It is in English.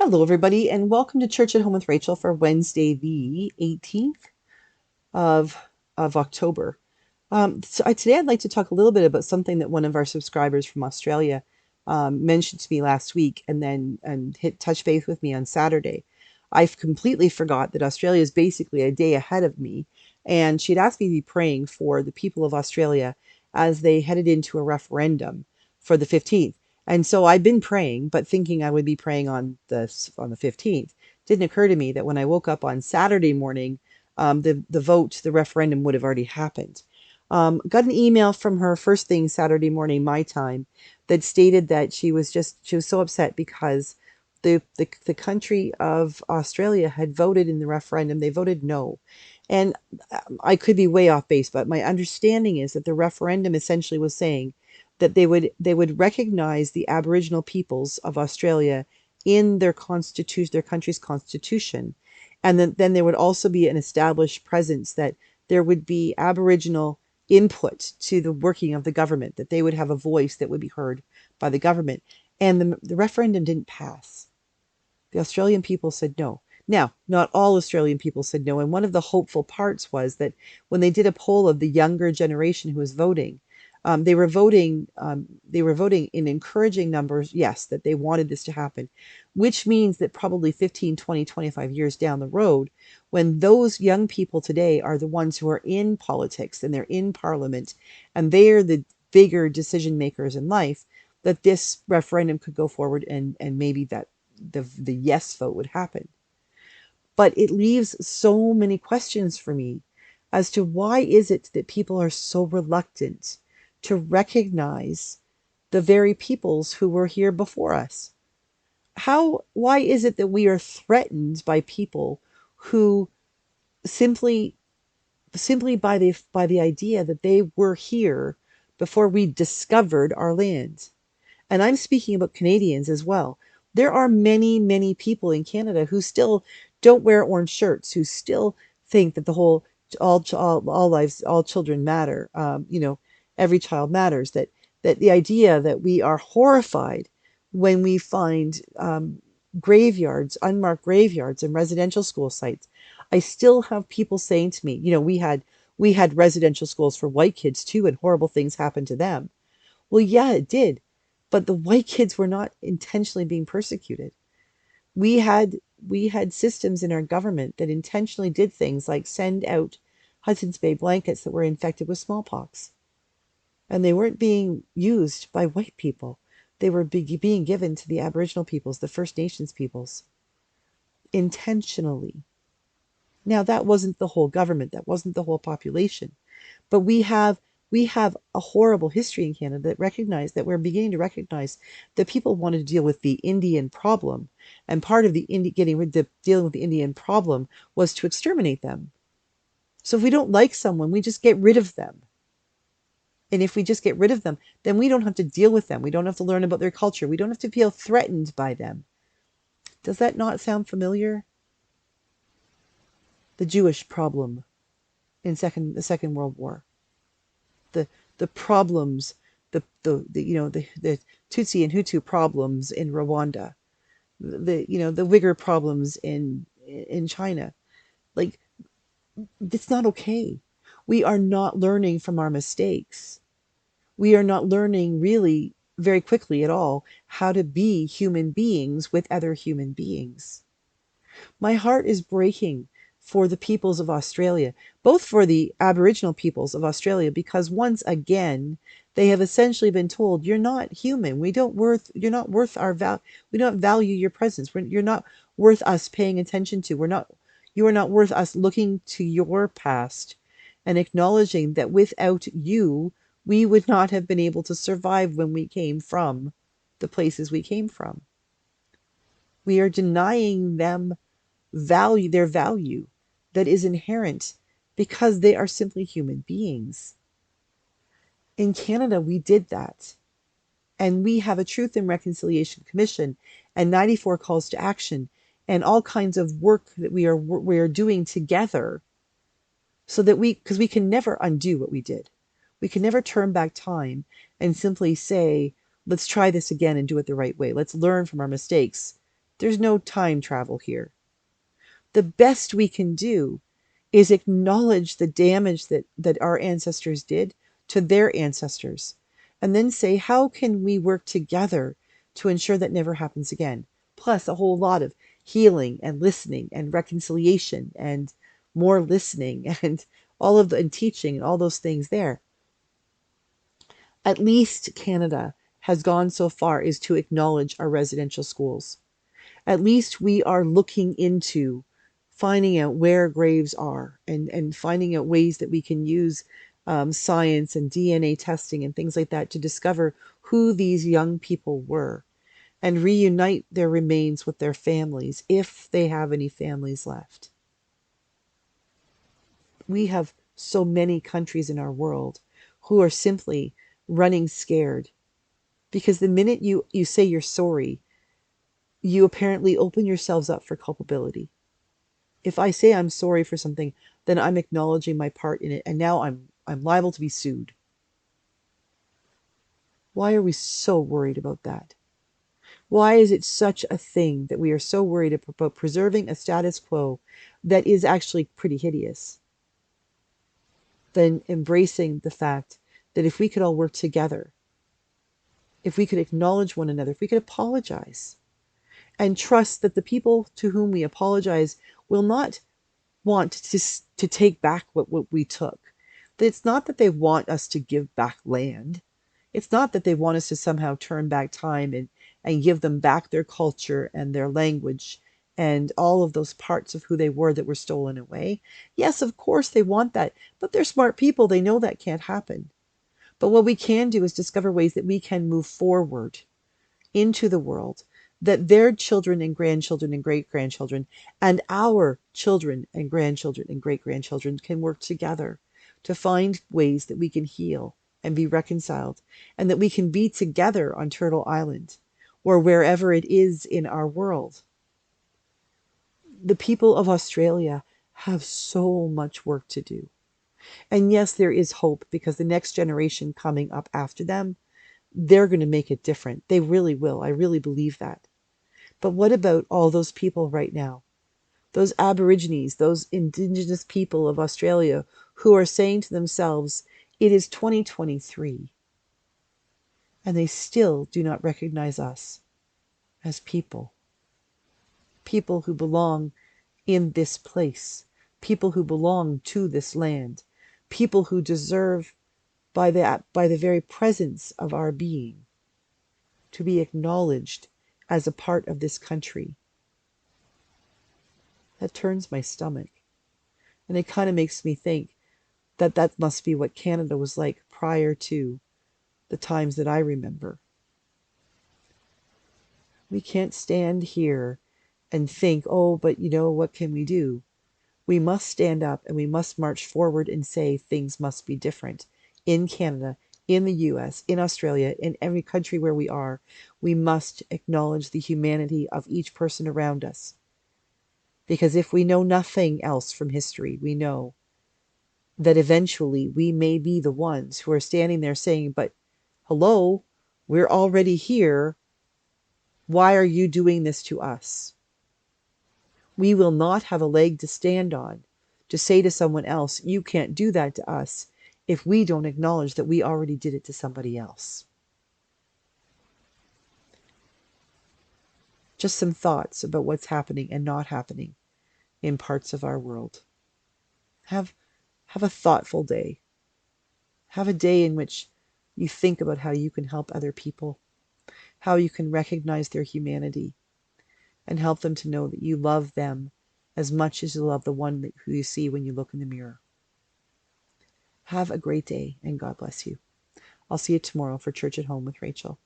Hello, everybody, and welcome to Church at Home with Rachel for Wednesday, the 18th of, of October. Today, I'd like to talk a little bit about something that one of our subscribers from Australia mentioned to me last week, and then hit touch base with me on Saturday. I've completely forgot that Australia is basically a day ahead of me, and she'd asked me to be praying for the people of Australia as they headed into a referendum for the 15th. And so I've been praying, but thinking I would be praying on the 15th. Didn't occur to me that when I woke up on Saturday morning, the referendum would have already happened. Got an email from her first thing Saturday morning, my time, that stated that she was so upset because the country of Australia had voted in the referendum. They voted no. And I could be way off base, but my understanding is that the referendum essentially was saying that they would recognize the Aboriginal peoples of Australia in their constitution, their country's constitution, and then there would also be an established presence that there would be Aboriginal input to the working of the government, that they would have a voice that would be heard by the government. And the referendum didn't pass. The Australian people said no. Now, not all Australian people said no, and one of the hopeful parts was that when they did a poll of the younger generation who was voting, they were voting. They were voting in encouraging numbers, yes, that they wanted this to happen, which means that probably 15, 20, 25 years down the road, when those young people today are the ones who are in politics and they're in parliament and they're the bigger decision makers in life, that this referendum could go forward and maybe that the yes vote would happen. But it leaves so many questions for me as to why is it that people are so reluctant to recognize the very peoples who were here before us. Why is it that we are threatened by people who simply by the idea that they were here before we discovered our land? And I'm speaking about Canadians as well. There are many, many people in Canada who still don't wear orange shirts, who still think that the whole all lives, all children matter. Every child matters. That the idea that we are horrified when we find graveyards, unmarked graveyards, and residential school sites. I still have people saying to me, we had residential schools for white kids too, and horrible things happened to them. Well, yeah, it did. But the white kids were not intentionally being persecuted. We had we had systems in our government that intentionally did things like send out Hudson's Bay blankets that were infected with smallpox. And they weren't being used by white people. They were being given to the Aboriginal peoples, the First Nations peoples, intentionally. Now, that wasn't the whole government, that wasn't the whole population. But we have a horrible history in Canada that we're beginning to recognize that people wanted to deal with the Indian problem, and part of dealing with the Indian problem was to exterminate them. So if we don't like someone, we just get rid of them. And if we just get rid of them, then we don't have to deal with them. We don't have to learn about their culture. We don't have to feel threatened by them. Does that not sound familiar? The Jewish problem in the Second World War. the the problems, the Tutsi and Hutu problems in Rwanda, the Uyghur problems in China. Like, it's not okay. We are not learning from our mistakes. We are not learning really very quickly at all how to be human beings with other human beings. My heart is breaking for the peoples of Australia, both for the Aboriginal peoples of Australia, because once again, they have essentially been told, you're not human. You're not worth our value. We don't value your presence. You're not worth us paying attention to. You are not worth us looking to your past and acknowledging that without you, we would not have been able to survive when we came from the places we came from. We are denying them their value that is inherent because they are simply human beings. In Canada, we did that. And we have a Truth and Reconciliation Commission and 94 calls to action and all kinds of work that we are doing together, so that because we can never undo what we did. We can never turn back time and simply say, let's try this again and do it the right way. Let's learn from our mistakes. There's no time travel here. The best we can do is acknowledge the damage that our ancestors did to their ancestors, and then say, how can we work together to ensure that never happens again? Plus, a whole lot of healing and listening and reconciliation and more listening and all of the and teaching and all those things there. At least Canada has gone so far as to acknowledge our residential schools. At least we are looking into finding out where graves are and finding out ways that we can use science and DNA testing and things like that to discover who these young people were and reunite their remains with their families if they have any families left. We have so many countries in our world who are simply running scared because the minute you say you're sorry, you apparently open yourselves up for culpability. If I say I'm sorry for something, then I'm acknowledging my part in it, and now I'm liable to be sued. Why are we so worried about that? Why is it such a thing that we are so worried about preserving a status quo that is actually pretty hideous than embracing the fact that if we could all work together, if we could acknowledge one another, if we could apologize and trust that the people to whom we apologize will not want to take back what we took. It's not that they want us to give back land. It's not that they want us to somehow turn back time and give them back their culture and their language and all of those parts of who they were that were stolen away. Yes, of course they want that, but they're smart people. They know that can't happen. But what we can do is discover ways that we can move forward into the world, that their children and grandchildren and great grandchildren and our children and grandchildren and great grandchildren can work together to find ways that we can heal and be reconciled, and that we can be together on Turtle Island or wherever it is in our world. The people of Australia have so much work to do. And yes, there is hope because the next generation coming up after them, they're going to make it different. They really will. I really believe that. But what about all those people right now? Those Aborigines, those Indigenous people of Australia who are saying to themselves, it is 2023, and they still do not recognize us as people. People who belong in this place. People who belong to this land. People who deserve, by the very presence of our being, to be acknowledged as a part of this country. That turns my stomach. And it kind of makes me think that that must be what Canada was like prior to the times that I remember. We can't stand here and think, oh, but you know, what can we do? We must stand up and we must march forward and say things must be different in Canada, in the US, in Australia, in every country where we are. We must acknowledge the humanity of each person around us. Because if we know nothing else from history, we know that eventually we may be the ones who are standing there saying, but hello, we're already here. Why are you doing this to us? We will not have a leg to stand on to say to someone else, you can't do that to us, if we don't acknowledge that we already did it to somebody else. Just some thoughts about what's happening and not happening in parts of our world. Have a thoughtful day. Have a day in which you think about how you can help other people, how you can recognize their humanity, and help them to know that you love them as much as you love the one who you see when you look in the mirror. Have a great day, and God bless you. I'll see you tomorrow for Church at Home with Rachel.